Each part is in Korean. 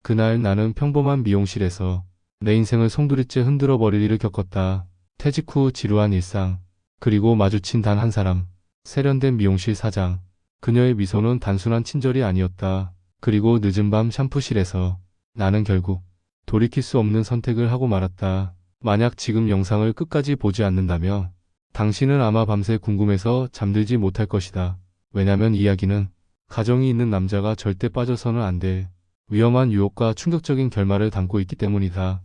그날 나는 평범한 미용실에서 내 인생을 송두리째 흔들어 버릴 일을 겪었다. 퇴직 후 지루한 일상, 그리고 마주친 단 한 사람, 세련된 미용실 사장. 그녀의 미소는 단순한 친절이 아니었다. 그리고 늦은 밤 샴푸실에서 나는 결국 돌이킬 수 없는 선택을 하고 말았다. 만약 지금 영상을 끝까지 보지 않는다면 당신은 아마 밤새 궁금해서 잠들지 못할 것이다. 왜냐면 이야기는 가정이 있는 남자가 절대 빠져서는 안 될 위험한 유혹과 충격적인 결말을 담고 있기 때문이다.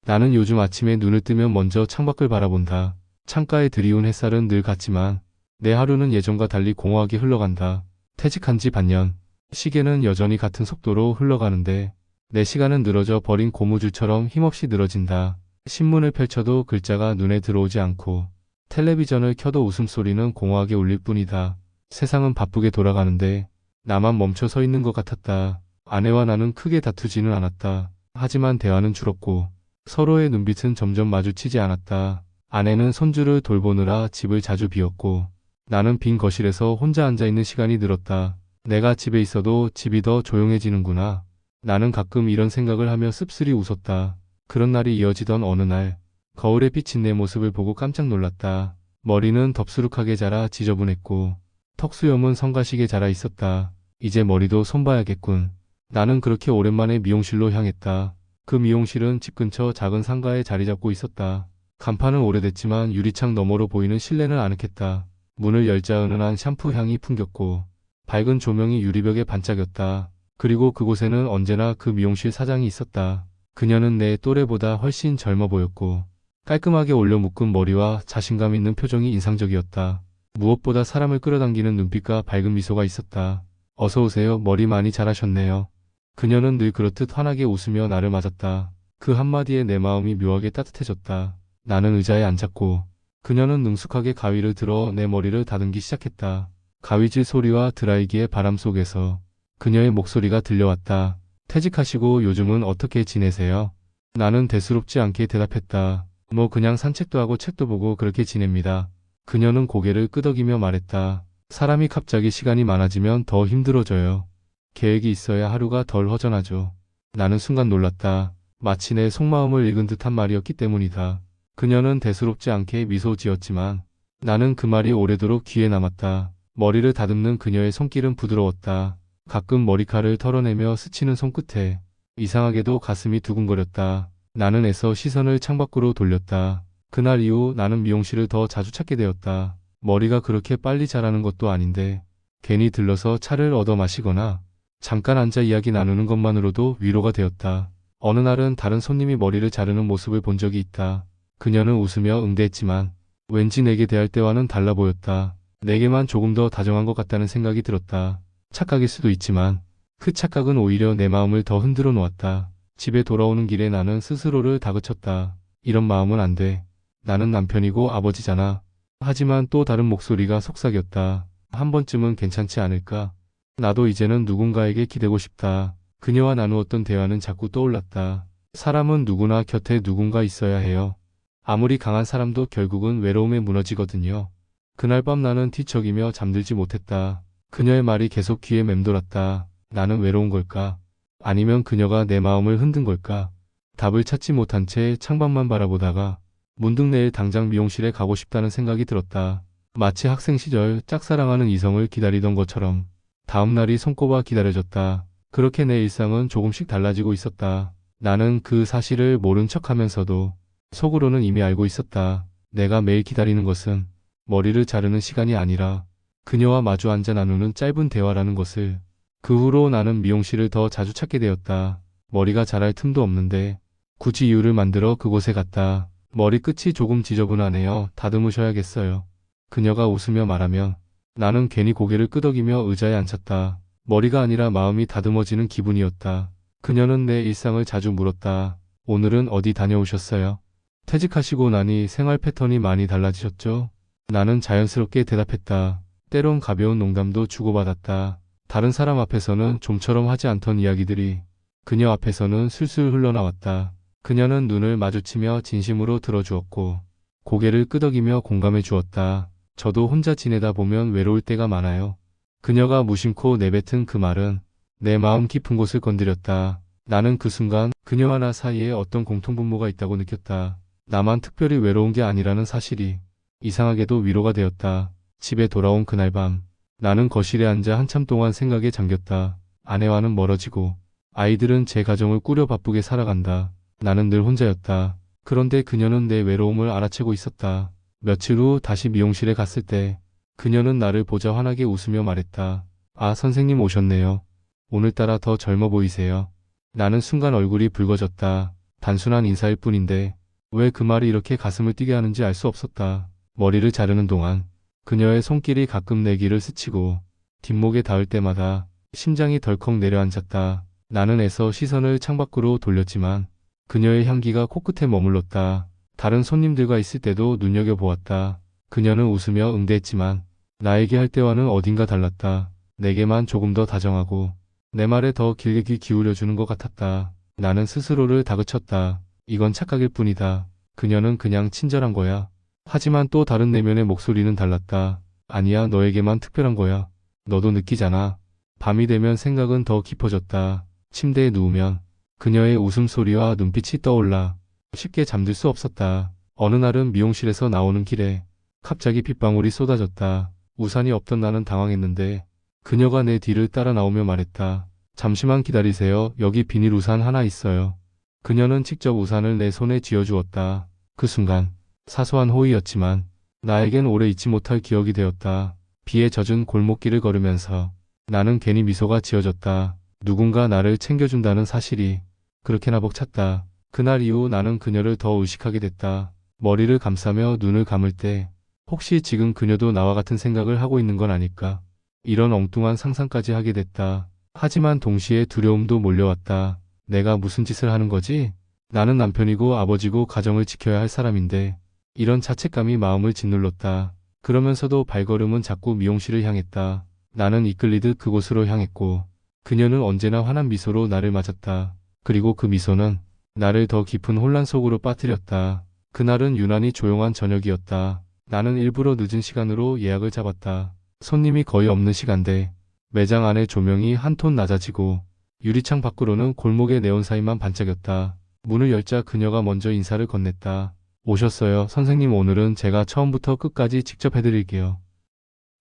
나는 요즘 아침에 눈을 뜨면 먼저 창밖을 바라본다. 창가에 드리운 햇살은 늘 같지만 내 하루는 예전과 달리 공허하게 흘러간다. 퇴직한 지 반년, 시계는 여전히 같은 속도로 흘러가는데 내 시간은 늘어져 버린 고무줄처럼 힘없이 늘어진다. 신문을 펼쳐도 글자가 눈에 들어오지 않고 텔레비전을 켜도 웃음소리는 공허하게 울릴 뿐이다. 세상은 바쁘게 돌아가는데 나만 멈춰 서 있는 것 같았다. 아내와 나는 크게 다투지는 않았다. 하지만 대화는 줄었고 서로의 눈빛은 점점 마주치지 않았다. 아내는 손주를 돌보느라 집을 자주 비웠고 나는 빈 거실에서 혼자 앉아있는 시간이 늘었다. 내가 집에 있어도 집이 더 조용해지는구나. 나는 가끔 이런 생각을 하며 씁쓸히 웃었다. 그런 날이 이어지던 어느 날, 거울에 비친 내 모습을 보고 깜짝 놀랐다. 머리는 덥수룩하게 자라 지저분했고 턱수염은 성가시게 자라 있었다. 이제 머리도 손봐야겠군. 나는 그렇게 오랜만에 미용실로 향했다. 그 미용실은 집 근처 작은 상가에 자리 잡고 있었다. 간판은 오래됐지만 유리창 너머로 보이는 실내는 아늑했다. 문을 열자 은은한 샴푸 향이 풍겼고 밝은 조명이 유리벽에 반짝였다. 그리고 그곳에는 언제나 그 미용실 사장이 있었다. 그녀는 내 또래보다 훨씬 젊어 보였고 깔끔하게 올려 묶은 머리와 자신감 있는 표정이 인상적이었다. 무엇보다 사람을 끌어당기는 눈빛과 밝은 미소가 있었다. 어서 오세요. 머리 많이 자라셨네요. 그녀는 늘 그렇듯 환하게 웃으며 나를 맞았다. 그 한마디에 내 마음이 묘하게 따뜻해졌다. 나는 의자에 앉았고 그녀는 능숙하게 가위를 들어 내 머리를 다듬기 시작했다. 가위질 소리와 드라이기의 바람 속에서 그녀의 목소리가 들려왔다. 퇴직하시고 요즘은 어떻게 지내세요? 나는 대수롭지 않게 대답했다. 뭐 그냥 산책도 하고 책도 보고 그렇게 지냅니다. 그녀는 고개를 끄덕이며 말했다. 사람이 갑자기 시간이 많아지면 더 힘들어져요. 계획이 있어야 하루가 덜 허전하죠. 나는 순간 놀랐다. 마치 내 속마음을 읽은 듯한 말이었기 때문이다. 그녀는 대수롭지 않게 미소 지었지만 나는 그 말이 오래도록 귀에 남았다. 머리를 다듬는 그녀의 손길은 부드러웠다. 가끔 머리칼을 털어내며 스치는 손끝에 이상하게도 가슴이 두근거렸다. 나는 애써 시선을 창밖으로 돌렸다. 그날 이후 나는 미용실을 더 자주 찾게 되었다. 머리가 그렇게 빨리 자라는 것도 아닌데 괜히 들러서 차를 얻어 마시거나 잠깐 앉아 이야기 나누는 것만으로도 위로가 되었다. 어느 날은 다른 손님이 머리를 자르는 모습을 본 적이 있다. 그녀는 웃으며 응대했지만 왠지 내게 대할 때와는 달라 보였다. 내게만 조금 더 다정한 것 같다는 생각이 들었다. 착각일 수도 있지만 그 착각은 오히려 내 마음을 더 흔들어 놓았다. 집에 돌아오는 길에 나는 스스로를 다그쳤다. 이런 마음은 안 돼. 나는 남편이고 아버지잖아. 하지만 또 다른 목소리가 속삭였다. 한 번쯤은 괜찮지 않을까? 나도 이제는 누군가에게 기대고 싶다. 그녀와 나누었던 대화는 자꾸 떠올랐다. 사람은 누구나 곁에 누군가 있어야 해요. 아무리 강한 사람도 결국은 외로움에 무너지거든요. 그날 밤 나는 뒤척이며 잠들지 못했다. 그녀의 말이 계속 귀에 맴돌았다. 나는 외로운 걸까? 아니면 그녀가 내 마음을 흔든 걸까? 답을 찾지 못한 채 창밖만 바라보다가 문득 내일 당장 미용실에 가고 싶다는 생각이 들었다. 마치 학생 시절 짝사랑하는 이성을 기다리던 것처럼 다음 날이 손꼽아 기다려졌다. 그렇게 내 일상은 조금씩 달라지고 있었다. 나는 그 사실을 모른 척하면서도 속으로는 이미 알고 있었다. 내가 매일 기다리는 것은 머리를 자르는 시간이 아니라 그녀와 마주 앉아 나누는 짧은 대화라는 것을. 그 후로 나는 미용실을 더 자주 찾게 되었다. 머리가 자랄 틈도 없는데 굳이 이유를 만들어 그곳에 갔다. 머리끝이 조금 지저분하네요. 다듬으셔야겠어요. 그녀가 웃으며 말하면 나는 괜히 고개를 끄덕이며 의자에 앉혔다. 머리가 아니라 마음이 다듬어지는 기분이었다. 그녀는 내 일상을 자주 물었다. 오늘은 어디 다녀오셨어요? 퇴직하시고 나니 생활 패턴이 많이 달라지셨죠? 나는 자연스럽게 대답했다. 때론 가벼운 농담도 주고받았다. 다른 사람 앞에서는 좀처럼 하지 않던 이야기들이 그녀 앞에서는 술술 흘러나왔다. 그녀는 눈을 마주치며 진심으로 들어주었고 고개를 끄덕이며 공감해 주었다. 저도 혼자 지내다 보면 외로울 때가 많아요. 그녀가 무심코 내뱉은 그 말은 내 마음 깊은 곳을 건드렸다. 나는 그 순간 그녀와 나 사이에 어떤 공통분모가 있다고 느꼈다. 나만 특별히 외로운 게 아니라는 사실이 이상하게도 위로가 되었다. 집에 돌아온 그날 밤, 나는 거실에 앉아 한참 동안 생각에 잠겼다. 아내와는 멀어지고 아이들은 제 가정을 꾸려 바쁘게 살아간다. 나는 늘 혼자였다. 그런데 그녀는 내 외로움을 알아채고 있었다. 며칠 후 다시 미용실에 갔을 때 그녀는 나를 보자 환하게 웃으며 말했다. 아, 선생님 오셨네요. 오늘따라 더 젊어 보이세요. 나는 순간 얼굴이 붉어졌다. 단순한 인사일 뿐인데 왜 그 말이 이렇게 가슴을 뛰게 하는지 알 수 없었다. 머리를 자르는 동안 그녀의 손길이 가끔 내 귀를 스치고 뒷목에 닿을 때마다 심장이 덜컥 내려앉았다. 나는 애써 시선을 창밖으로 돌렸지만 그녀의 향기가 코끝에 머물렀다. 다른 손님들과 있을 때도 눈여겨보았다. 그녀는 웃으며 응대했지만 나에게 할 때와는 어딘가 달랐다. 내게만 조금 더 다정하고 내 말에 더 길게 귀 기울여주는 것 같았다. 나는 스스로를 다그쳤다. 이건 착각일 뿐이다. 그녀는 그냥 친절한 거야. 하지만 또 다른 내면의 목소리는 달랐다. 아니야, 너에게만 특별한 거야. 너도 느끼잖아. 밤이 되면 생각은 더 깊어졌다. 침대에 누우면 그녀의 웃음소리와 눈빛이 떠올라 쉽게 잠들 수 없었다. 어느 날은 미용실에서 나오는 길에 갑자기 빗방울이 쏟아졌다. 우산이 없던 나는 당황했는데 그녀가 내 뒤를 따라 나오며 말했다. 잠시만 기다리세요. 여기 비닐 우산 하나 있어요. 그녀는 직접 우산을 내 손에 쥐어주었다. 그 순간 사소한 호의였지만 나에겐 오래 잊지 못할 기억이 되었다. 비에 젖은 골목길을 걸으면서 나는 괜히 미소가 지어졌다. 누군가 나를 챙겨준다는 사실이 그렇게나 벅찼다. 그날 이후 나는 그녀를 더 의식하게 됐다. 머리를 감싸며 눈을 감을 때 혹시 지금 그녀도 나와 같은 생각을 하고 있는 건 아닐까? 이런 엉뚱한 상상까지 하게 됐다. 하지만 동시에 두려움도 몰려왔다. 내가 무슨 짓을 하는 거지? 나는 남편이고 아버지고 가정을 지켜야 할 사람인데 이런 자책감이 마음을 짓눌렀다. 그러면서도 발걸음은 자꾸 미용실을 향했다. 나는 이끌리듯 그곳으로 향했고 그녀는 언제나 환한 미소로 나를 맞았다. 그리고 그 미소는 나를 더 깊은 혼란 속으로 빠뜨렸다. 그날은 유난히 조용한 저녁이었다. 나는 일부러 늦은 시간으로 예약을 잡았다. 손님이 거의 없는 시간대 매장 안의 조명이 한 톤 낮아지고 유리창 밖으로는 골목의 네온사인만 반짝였다. 문을 열자 그녀가 먼저 인사를 건넸다. 오셨어요. 선생님, 오늘은 제가 처음부터 끝까지 직접 해드릴게요.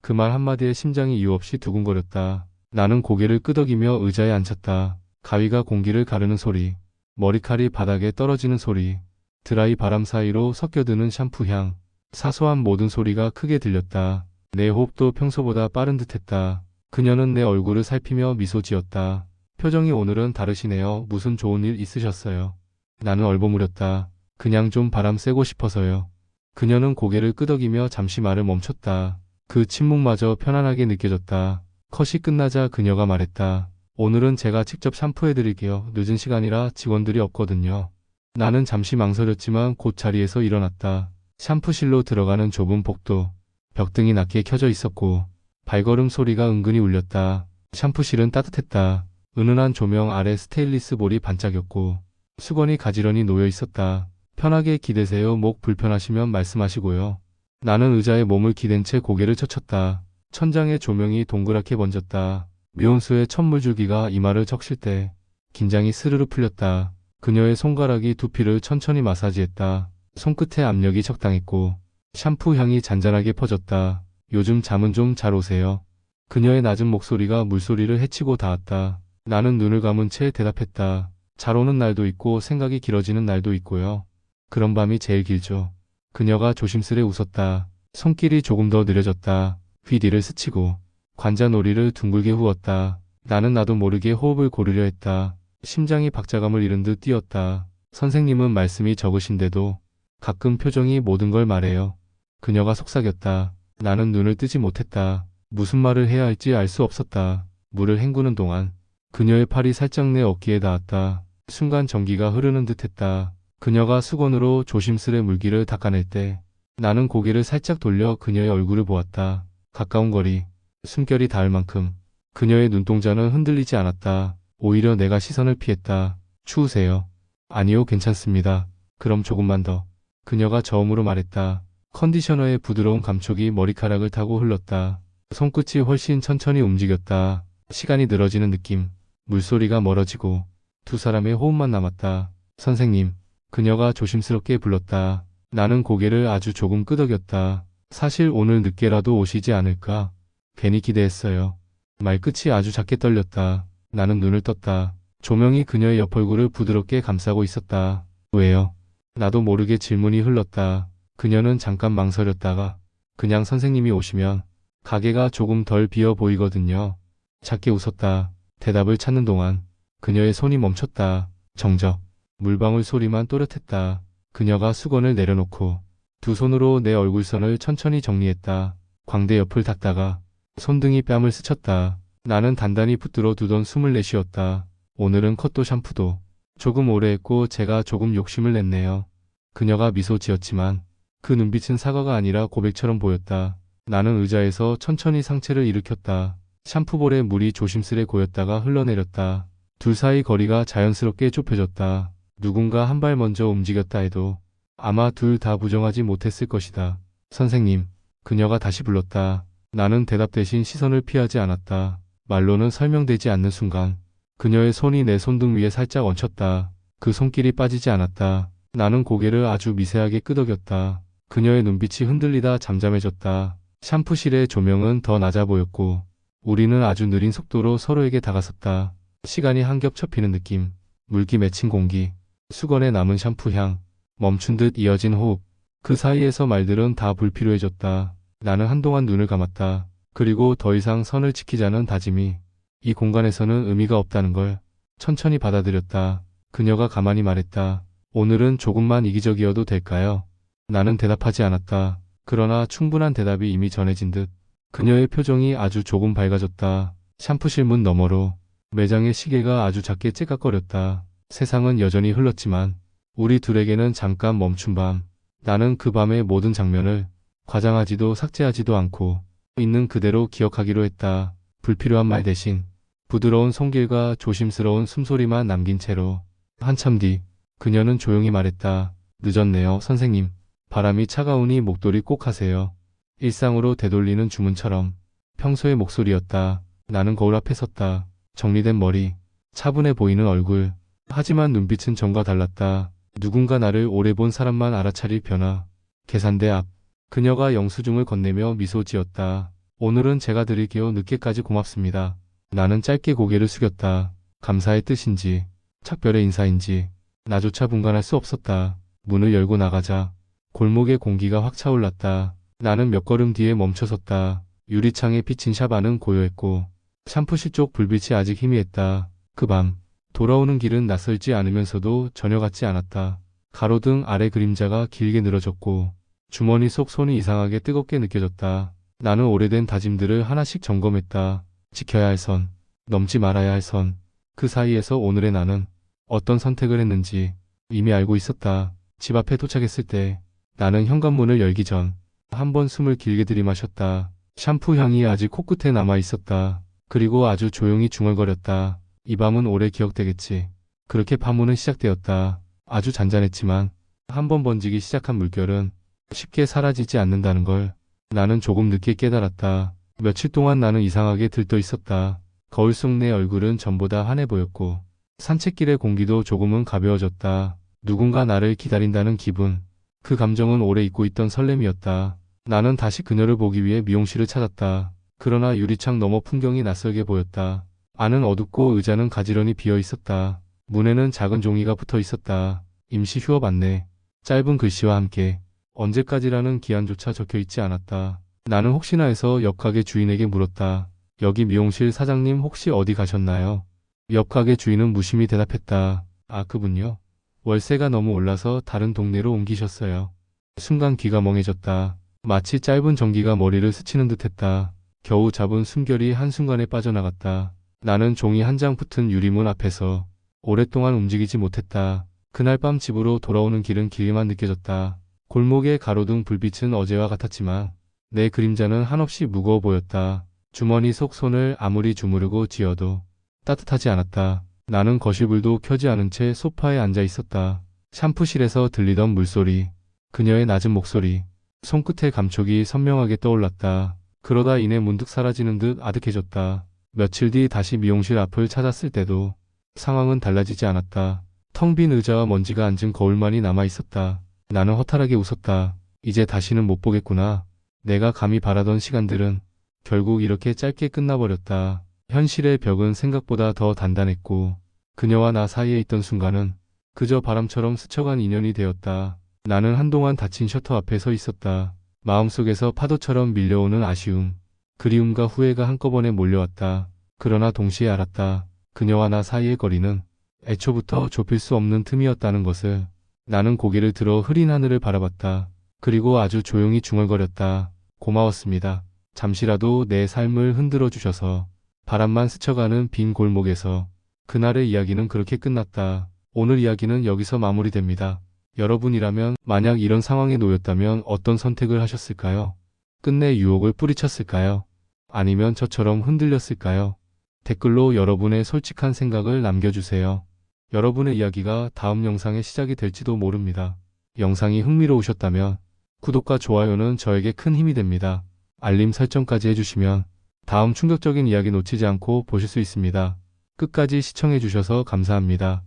그 말 한마디에 심장이 이유 없이 두근거렸다. 나는 고개를 끄덕이며 의자에 앉혔다. 가위가 공기를 가르는 소리, 머리칼이 바닥에 떨어지는 소리, 드라이 바람 사이로 섞여드는 샴푸 향, 사소한 모든 소리가 크게 들렸다. 내 호흡도 평소보다 빠른 듯했다. 그녀는 내 얼굴을 살피며 미소 지었다. 표정이 오늘은 다르시네요. 무슨 좋은 일 있으셨어요? 나는 얼버무렸다. 그냥 좀 바람 쐬고 싶어서요. 그녀는 고개를 끄덕이며 잠시 말을 멈췄다. 그 침묵마저 편안하게 느껴졌다. 컷이 끝나자 그녀가 말했다. 오늘은 제가 직접 샴푸해드릴게요. 늦은 시간이라 직원들이 없거든요. 나는 잠시 망설였지만 곧 자리에서 일어났다. 샴푸실로 들어가는 좁은 복도, 벽등이 낮게 켜져 있었고 발걸음 소리가 은근히 울렸다. 샴푸실은 따뜻했다. 은은한 조명 아래 스테인리스 볼이 반짝였고 수건이 가지런히 놓여 있었다. 편하게 기대세요. 목 불편하시면 말씀하시고요. 나는 의자에 몸을 기댄 채 고개를 젖혔다. 천장의 조명이 동그랗게 번졌다. 미온수의 천물줄기가 이마를 적실 때 긴장이 스르르 풀렸다. 그녀의 손가락이 두피를 천천히 마사지했다. 손끝에 압력이 적당했고 샴푸 향이 잔잔하게 퍼졌다. 요즘 잠은 좀 잘 오세요? 그녀의 낮은 목소리가 물소리를 헤치고 닿았다. 나는 눈을 감은 채 대답했다. 잘 오는 날도 있고 생각이 길어지는 날도 있고요. 그런 밤이 제일 길죠. 그녀가 조심스레 웃었다. 손길이 조금 더 느려졌다. 귀 뒤를 스치고 관자놀이를 둥글게 후었다. 나는 나도 모르게 호흡을 고르려 했다. 심장이 박자감을 잃은 듯 뛰었다. 선생님은 말씀이 적으신데도 가끔 표정이 모든 걸 말해요. 그녀가 속삭였다. 나는 눈을 뜨지 못했다. 무슨 말을 해야 할지 알 수 없었다. 물을 헹구는 동안 그녀의 팔이 살짝 내 어깨에 닿았다. 순간 전기가 흐르는 듯했다. 그녀가 수건으로 조심스레 물기를 닦아낼 때 나는 고개를 살짝 돌려 그녀의 얼굴을 보았다. 가까운 거리, 숨결이 닿을 만큼 그녀의 눈동자는 흔들리지 않았다. 오히려 내가 시선을 피했다. 추우세요? 아니요, 괜찮습니다. 그럼 조금만 더. 그녀가 저음으로 말했다. 컨디셔너의 부드러운 감촉이 머리카락을 타고 흘렀다. 손끝이 훨씬 천천히 움직였다. 시간이 늘어지는 느낌. 물소리가 멀어지고 두 사람의 호흡만 남았다. 선생님. 그녀가 조심스럽게 불렀다. 나는 고개를 아주 조금 끄덕였다. 사실 오늘 늦게라도 오시지 않을까? 괜히 기대했어요. 말끝이 아주 작게 떨렸다. 나는 눈을 떴다. 조명이 그녀의 옆얼굴을 부드럽게 감싸고 있었다. 왜요? 나도 모르게 질문이 흘렀다. 그녀는 잠깐 망설였다가 그냥 선생님이 오시면 가게가 조금 덜 비어 보이거든요. 작게 웃었다. 대답을 찾는 동안 그녀의 손이 멈췄다. 정적. 물방울 소리만 또렷했다. 그녀가 수건을 내려놓고 두 손으로 내 얼굴선을 천천히 정리했다. 광대 옆을 닦다가 손등이 뺨을 스쳤다. 나는 단단히 붙들어 두던 숨을 내쉬었다. 오늘은 컷도 샴푸도 조금 오래 했고 제가 조금 욕심을 냈네요. 그녀가 미소 지었지만 그 눈빛은 사과가 아니라 고백처럼 보였다. 나는 의자에서 천천히 상체를 일으켰다. 샴푸볼에 물이 조심스레 고였다가 흘러내렸다. 둘 사이 거리가 자연스럽게 좁혀졌다. 누군가 한 발 먼저 움직였다 해도 아마 둘 다 부정하지 못했을 것이다. 선생님. 그녀가 다시 불렀다. 나는 대답 대신 시선을 피하지 않았다. 말로는 설명되지 않는 순간 그녀의 손이 내 손등 위에 살짝 얹혔다. 그 손길이 빠지지 않았다. 나는 고개를 아주 미세하게 끄덕였다. 그녀의 눈빛이 흔들리다 잠잠해졌다. 샴푸실의 조명은 더 낮아 보였고 우리는 아주 느린 속도로 서로에게 다가섰다. 시간이 한 겹 접히는 느낌. 물기 맺힌 공기. 수건에 남은 샴푸 향. 멈춘 듯 이어진 호흡. 그 사이에서 말들은 다 불필요해졌다. 나는 한동안 눈을 감았다. 그리고 더 이상 선을 지키자는 다짐이 이 공간에서는 의미가 없다는 걸 천천히 받아들였다. 그녀가 가만히 말했다. 오늘은 조금만 이기적이어도 될까요? 나는 대답하지 않았다. 그러나 충분한 대답이 이미 전해진 듯 그녀의 표정이 아주 조금 밝아졌다. 샴푸실 문 너머로 매장의 시계가 아주 작게 째깍거렸다. 세상은 여전히 흘렀지만 우리 둘에게는 잠깐 멈춘 밤. 나는 그 밤의 모든 장면을 과장하지도 삭제하지도 않고 있는 그대로 기억하기로 했다. 불필요한 말 대신 부드러운 손길과 조심스러운 숨소리만 남긴 채로. 한참 뒤 그녀는 조용히 말했다. 늦었네요, 선생님. 바람이 차가우니 목도리 꼭 하세요. 일상으로 되돌리는 주문처럼 평소의 목소리였다. 나는 거울 앞에 섰다. 정리된 머리, 차분해 보이는 얼굴. 하지만 눈빛은 전과 달랐다. 누군가 나를 오래 본 사람만 알아차릴 변화. 계산대 앞. 그녀가 영수증을 건네며 미소 지었다. 오늘은 제가 드릴게요. 늦게까지 고맙습니다. 나는 짧게 고개를 숙였다. 감사의 뜻인지 작별의 인사인지 나조차 분간할 수 없었다. 문을 열고 나가자 골목의 공기가 확 차올랐다. 나는 몇 걸음 뒤에 멈춰섰다. 유리창에 비친 샵 안은 고요했고 샴푸실 쪽 불빛이 아직 희미했다. 그 밤 돌아오는 길은 낯설지 않으면서도 전혀 같지 않았다. 가로등 아래 그림자가 길게 늘어졌고 주머니 속 손이 이상하게 뜨겁게 느껴졌다. 나는 오래된 다짐들을 하나씩 점검했다. 지켜야 할 선, 넘지 말아야 할 선. 그 사이에서 오늘의 나는 어떤 선택을 했는지 이미 알고 있었다. 집 앞에 도착했을 때 나는 현관문을 열기 전 한 번 숨을 길게 들이마셨다. 샴푸 향이 아직 코끝에 남아 있었다. 그리고 아주 조용히 중얼거렸다. 이 밤은 오래 기억되겠지. 그렇게 파문은 시작되었다. 아주 잔잔했지만 한 번 번지기 시작한 물결은 쉽게 사라지지 않는다는 걸 나는 조금 늦게 깨달았다. 며칠 동안 나는 이상하게 들떠 있었다. 거울 속 내 얼굴은 전보다 환해 보였고 산책길의 공기도 조금은 가벼워졌다. 누군가 나를 기다린다는 기분. 그 감정은 오래 잊고 있던 설렘이었다. 나는 다시 그녀를 보기 위해 미용실을 찾았다. 그러나 유리창 너머 풍경이 낯설게 보였다. 안은 어둡고 의자는 가지런히 비어 있었다. 문에는 작은 종이가 붙어 있었다. 임시 휴업 안내. 짧은 글씨와 함께 언제까지라는 기한조차 적혀 있지 않았다. 나는 혹시나 해서 옆 가게 주인에게 물었다. 여기 미용실 사장님 혹시 어디 가셨나요? 옆 가게 주인은 무심히 대답했다. 아, 그분요? 월세가 너무 올라서 다른 동네로 옮기셨어요. 순간 귀가 멍해졌다. 마치 짧은 전기가 머리를 스치는 듯했다. 겨우 잡은 숨결이 한순간에 빠져나갔다. 나는 종이 한 장 붙은 유리문 앞에서 오랫동안 움직이지 못했다. 그날 밤 집으로 돌아오는 길은 길게만 느껴졌다. 골목의 가로등 불빛은 어제와 같았지만 내 그림자는 한없이 무거워 보였다. 주머니 속 손을 아무리 주무르고 쥐어도 따뜻하지 않았다. 나는 거실불도 켜지 않은 채 소파에 앉아 있었다. 샴푸실에서 들리던 물소리, 그녀의 낮은 목소리, 손끝의 감촉이 선명하게 떠올랐다. 그러다 이내 문득 사라지는 듯 아득해졌다. 며칠 뒤 다시 미용실 앞을 찾았을 때도 상황은 달라지지 않았다. 텅 빈 의자와 먼지가 앉은 거울만이 남아 있었다. 나는 허탈하게 웃었다. 이제 다시는 못 보겠구나. 내가 감히 바라던 시간들은 결국 이렇게 짧게 끝나버렸다. 현실의 벽은 생각보다 더 단단했고 그녀와 나 사이에 있던 순간은 그저 바람처럼 스쳐간 인연이 되었다. 나는 한동안 닫힌 셔터 앞에 서 있었다. 마음속에서 파도처럼 밀려오는 아쉬움, 그리움과 후회가 한꺼번에 몰려왔다. 그러나 동시에 알았다. 그녀와 나 사이의 거리는 애초부터 좁힐 수 없는 틈이었다는 것을. 나는 고개를 들어 흐린 하늘을 바라봤다. 그리고 아주 조용히 중얼거렸다. 고마웠습니다. 잠시라도 내 삶을 흔들어 주셔서. 바람만 스쳐가는 빈 골목에서. 그날의 이야기는 그렇게 끝났다. 오늘 이야기는 여기서 마무리됩니다. 여러분이라면 만약 이런 상황에 놓였다면 어떤 선택을 하셨을까요? 끝내 유혹을 뿌리쳤을까요? 아니면 저처럼 흔들렸을까요? 댓글로 여러분의 솔직한 생각을 남겨주세요. 여러분의 이야기가 다음 영상의 시작이 될지도 모릅니다. 영상이 흥미로우셨다면 구독과 좋아요는 저에게 큰 힘이 됩니다. 알림 설정까지 해주시면 다음 충격적인 이야기 놓치지 않고 보실 수 있습니다. 끝까지 시청해주셔서 감사합니다.